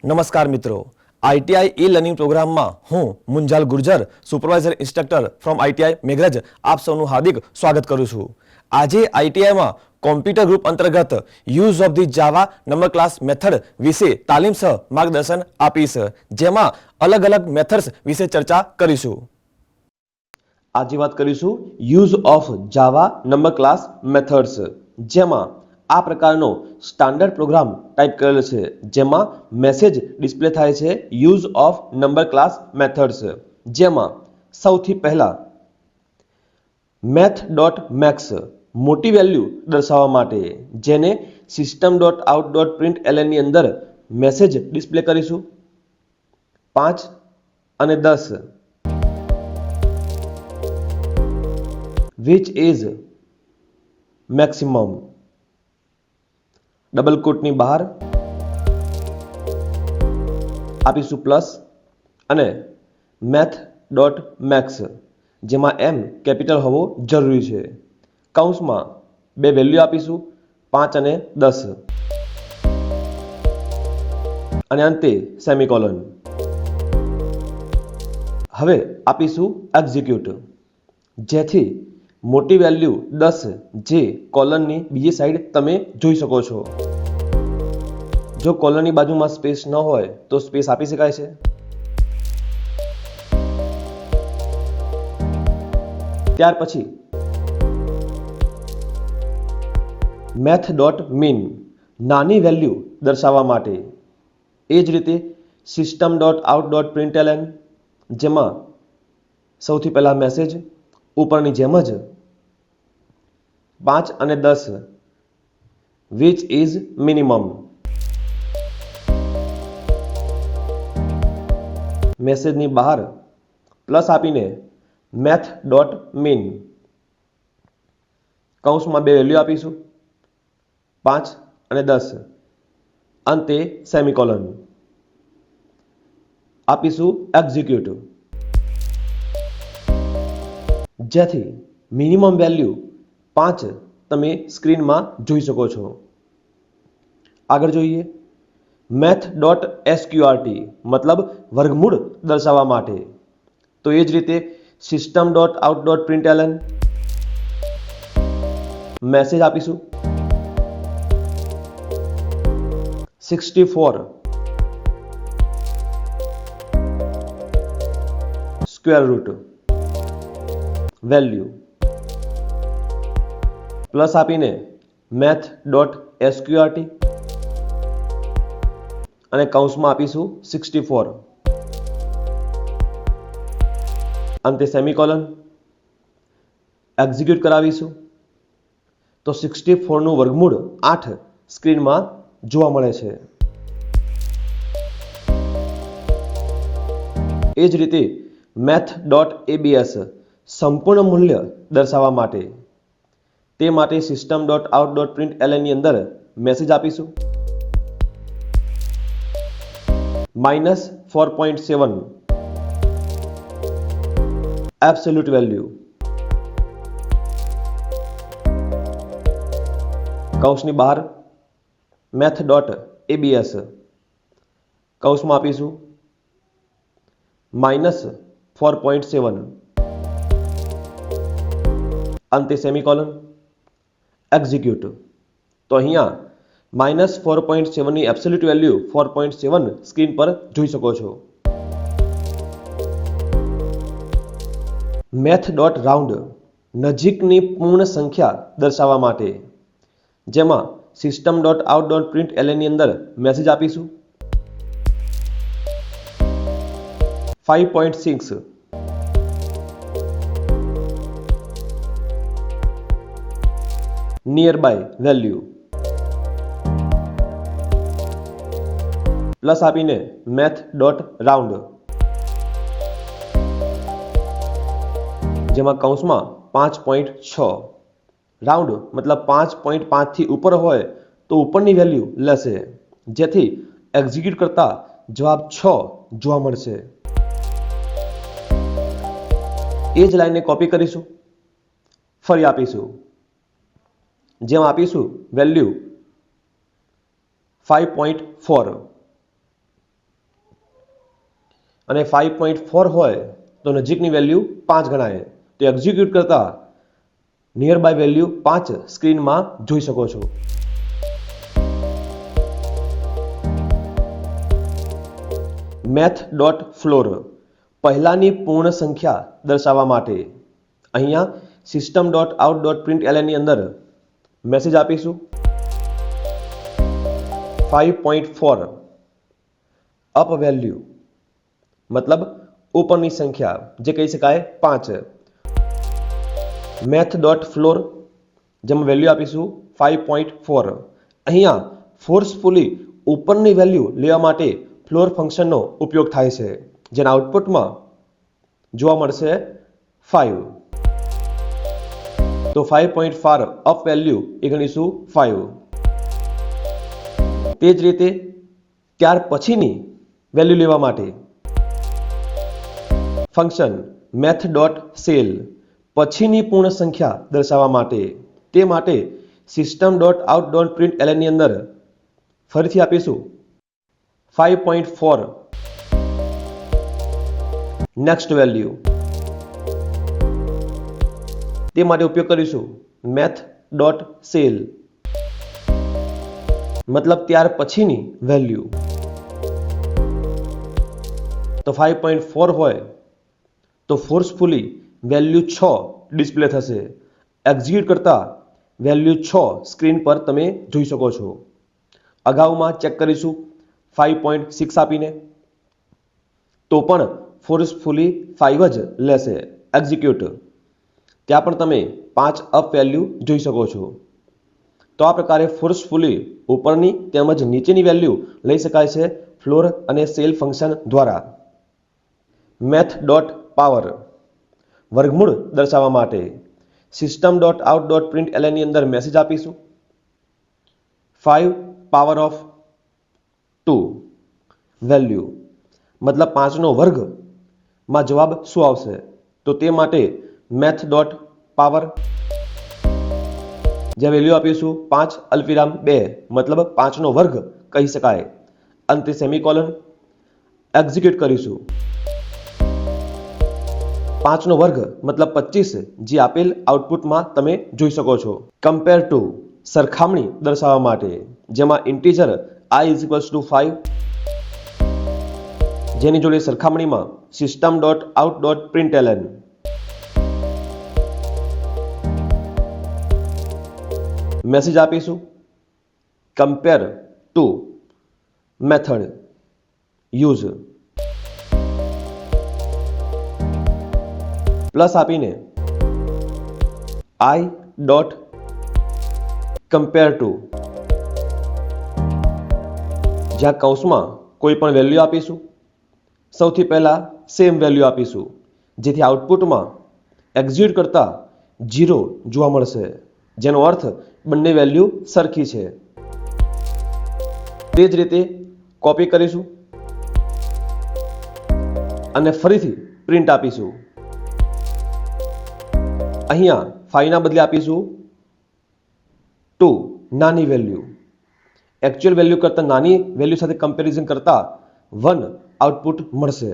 નમસ્કાર મિત્રો, ITI e learning પ્રોગ્રામમાં હું Munjal Gurjar, supervisor instructor from ITI Meghraj આપ સૌનું હાર્દિક સ્વાગત કરું છું। આજે આઈટીઆઈમાં કોમ્પ્યુટર ગ્રુપ અંતર્ગત use of the Java number class method વિશે તાલીમ સહ માર્ગદર્શન આપીશ, જેમાં અલગ અલગ મેથડ્સ વિશે ચર્ચા કરીશું। આજે વાત કરીશું use of Java number class methods, જેમાં આ પ્રકારનો સ્ટાન્ડર્ડ પ્રોગ્રામ ટાઈપ કરેલ છે, જેમાં મેસેજ ડિસ્પ્લે થાય છે use of number class methods, જેમાં સૌથી પહેલા math.max મોટી વેલ્યુ દર્શાવવા માટે, જેને system.out.println ની અંદર મેસેજ ડિસ્પ્લે કરીશું 5 અને 10, which is maximum ડબલ કોટની બહાર આપીશું પ્લસ અને math.max જેમાં m કેપિટલ હોવો જરૂરી છે, કૌંસમાં બે વેલ્યુ આપીશું 5 અને 10 અને અંતે સેમિકોલન। હવે આપીશું એક્ઝિક્યુટ, જેથી મોટી વેલ્યુ 10 જે કોલનની બીજી સાઈડ તમે જોઈ શકો છો। જો કોલનની બાજુમાં સ્પેસ ન હોય તો સ્પેસ આપી શકાય છે। ત્યાર પછી math.min નાની વેલ્યુ દર્શાવવા માટે, એ જ રીતે system.out.println જેમાં સૌથી પહેલા મેસેજ ઉપરની જેમ જ 5 અને 10 which is minimum, મેસેજની બહાર પ્લસ આપીને math.min કૌંસમાં બે વેલ્યુ આપીશું 5 અને 10 અંતે સેમિકોલન આપીશું એક્ઝિક્યુટ, જેથી મિનિમમ વેલ્યુ 5 તમે સ્ક્રીનમાં જોઈ શકો છો। આગળ જોઈએ math.sqrt મતલબ વર્ગમૂળ દર્શાવવા માટે, તો એ જ રીતે system.out.println મેસેજ આપીશું 64 સ્ક્વેર રૂટ વેલ્યુ પ્લસ આપીને math.sqrt અને કૌંસમાં આપીશું 64 અંતે સેમિકોલન એક્ઝિક્યુટ કરાવીશું, તો 64 નું વર્ગમૂળ 8 સ્ક્રીનમાં જોવા મળે છે। એ જ રીતે math.abs સંપૂર્ણ મૂલ્ય દર્શાવવા માટે, તે માટે system.out.println ની અંદર મેસેજ આપીશું -4.7 એબ્સોલ્યુટ વેલ્યુ, કૌંસની બહાર math.abs કૌંસમાં આપીશું -4.7 અંતે સેમિકોલન એક્ઝિક્યુટ। તો અહીંયા -4.7 ની એબ્સોલ્યુટ વેલ્યુ 4.7 સ્ક્રીન પર જોઈ શકો છો। math.round નજીકની પૂર્ણ સંખ્યા દર્શાવવા માટે, જેમાં system.out.println ની અંદર મેસેજ આપીશું 5.6 નિયરબાય વેલ્યુ પ્લસ આપીને math.round જેમાં કૌંસમાં 5.6 રાઉન્ડ મતલબ 5.5 થી ઉપર હોય તો ઉપરની વેલ્યુ લેશે, જેથી એક્ઝિક્યુટ કરતા જવાબ 6 જોવા મળશે। એ જ લાઈનને કોપી કરીશું, ફરી આપીશું, જેમ આપીશું વેલ્યુ 5.4 અને 5.4 હોય તો નજીકની વેલ્યુ 5 ગણાય. તો એક્ઝિક્યુટ કરતા નિયર બાય વેલ્યુ 5 સ્ક્રીનમાં જોઈ શકો છો. મેથ ડોટ ફ્લોર પહેલાની પૂર્ણ સંખ્યા દર્શાવવા માટે અહીંયા system dot out dot print એલએનની અંદર મેસેજ આપીશું 5.4 અપ વેલ્યુ મતલબ ઉપરની સંખ્યા જે કહી શકાય 5. મેથ ડોટ ફ્લોર જેમાં વેલ્યુ આપીશું 5.4. અહીંયા ફોર્સફુલી ઉપરની વેલ્યુ લેવા માટે ફ્લોર ફંક્શનનો ઉપયોગ થાય છે, જેના આઉટપુટમાં જોવા મળશે 5. તો 5.4 અપ વેલ્યુ એ ગણીશું 5. તે જ રીતે ત્યાર પછીની વેલ્યુ લેવા માટે ફંક્શન મેથ ડોટ સેલ પછીની પૂર્ણ સંખ્યા દર્શાવવા માટે તે માટે system dot out dot print એલએનની અંદર ફરીથી આપીશું 5.4 નેક્સ્ટ વેલ્યુ. તે માટે ઉપયોગ કરીશું મેથ ડોટ સેલ મતલબ ત્યાર પછીની વેલ્યુ. તો 5.4 હોય તો ફોર્સફુલી વેલ્યુ 6 ડિસ્પ્લે થશે. એક્ઝિક્યુટ કરતા વેલ્યુ 6 સ્ક્રીન પર તમે જોઈ શકો છો. અગાઉમાં ચેક કરીશું 5.6 આપીને તો પણ ફોર્સફુલી 5 જ લેશે એક્ઝિક્યુટ. ત્યાં પણ તમે 5 અપ વેલ્યુ જોઈ શકો છો. તો આ પ્રકારે ફોર્સફુલી ઉપરની તેમજ નીચેની વેલ્યુ લઈ શકાય છે ફ્લોર અને સેલ ફંક્શન દ્વારા. મેથ ડોટ પાવર વર્ગમૂળ દર્શાવવા માટે system dot out dot print એલએનની અંદર મેસેજ આપીશું 5 પાવર ઓફ 2 વેલ્યુ મતલબ 5નો વર્ગમાં જવાબ શું આવશે? તો તે માટે મેથ ડોટ પાવર જે વેલ્યુ આપીશું 5 અલ્પવિરામ 2 મતલબ 5નો વર્ગ કહી શકાય. અંતે સેમિકોલન. એક્ઝિક્યુટ કરીશું 5નો વર્ગ મતલબ 25 જે આપેલ આઉટપુટમાં તમે જોઈ શકો છો. કમ્પેર ટુ સરખામણી દર્શાવવા માટે જેમાં ઇન્ટીજર i = 5 જેની જોડે સરખામણીમાં system dot out dot print L N message આપીશું compare to method use plus આપીને i ડોટ કમ્પેર ટુ જ્યાં કૌંસમાં કોઈ પણ વેલ્યુ આપીશું. સૌથી પહેલા સેમ વેલ્યુ આપીશું જેથી આઉટપુટમાં એક્ઝિક્યુટ કરતા 0 જોવા મળશે, જેનો અર્થ બંને વેલ્યુ સરખી છે. તે જ રીતે કોપી કરીશું અને ફરીથી પ્રિન્ટ આપીશું. અહીંયા 5 ના બદલે આપીશું 2 નાની વેલ્યુ. એકચ્યુઅલ વેલ્યુ કરતાં નાની વેલ્યુ સાથે કમ્પેરિઝન કરતા 1 આઉટપુટ મળશે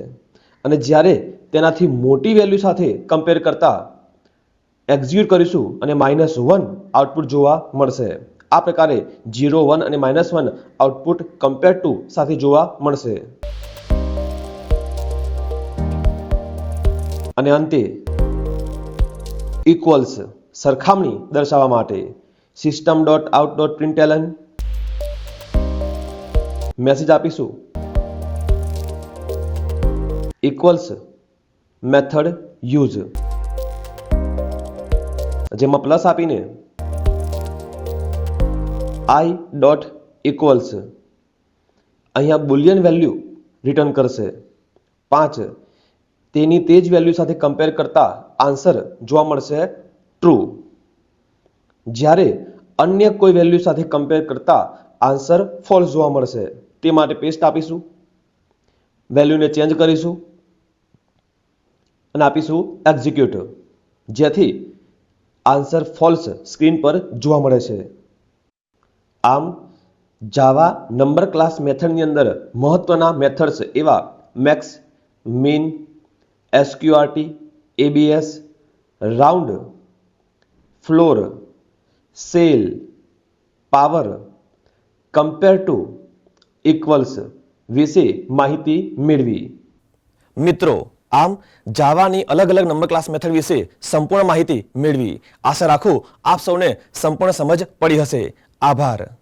અને જ્યારે તેનાથી મોટી વેલ્યુ સાથે કમ્પેર કરતા એક્ઝિક્યુટ કરીશું અને -1 આઉટપુટ જોવા મળશે. આ પ્રકારે 0, 1 અને -1 આઉટપુટ કમ્પેર ટુ સાથે જોવા મળશે. અને અંતે ઇક્વલ્સ સરખામણી દર્શાવવા માટે system dot out dot print L N message આપીશું ઇક્વલ્સ મેથડ યુઝ જેમાં પ્લસ આપીને i ડોટ ઇક્વલ્સ અહીંયા બુલિયન વેલ્યુ રિટર્ન કરશે 5. તેની તે જ વેલ્યુ સાથે કમ્પેર કરતા આન્સર જોવા મળશે ટ્રુ. જ્યારે અન્ય કોઈ વેલ્યુ સાથે કમ્પેર કરતા આન્સર ફોલ્સ જોવા મળશે. તે માટે પેસ્ટ આપીશું, વેલ્યુને ચેન્જ કરીશું અને આપીશું એક્ઝિક્યુટ, જેથી આન્સર ફોલ્સ સ્ક્રીન પર જોવા મળે છે. આમ જાવા નંબર ક્લાસ મેથડની અંદર મહત્વના મેથડ્સ એવા max, min, SQRT, ABS, round, floor, ceil, power, compare to, equals વિશે માહિતી મેળવી. મિત્રો, આમ જાવાની અલગ અલગ નંબર ક્લાસ મેથડ વિશે સંપૂર્ણ માહિતી મેળવી. આશા રાખું આપ સૌને સંપૂર્ણ સમજ પડી હશે. આભાર.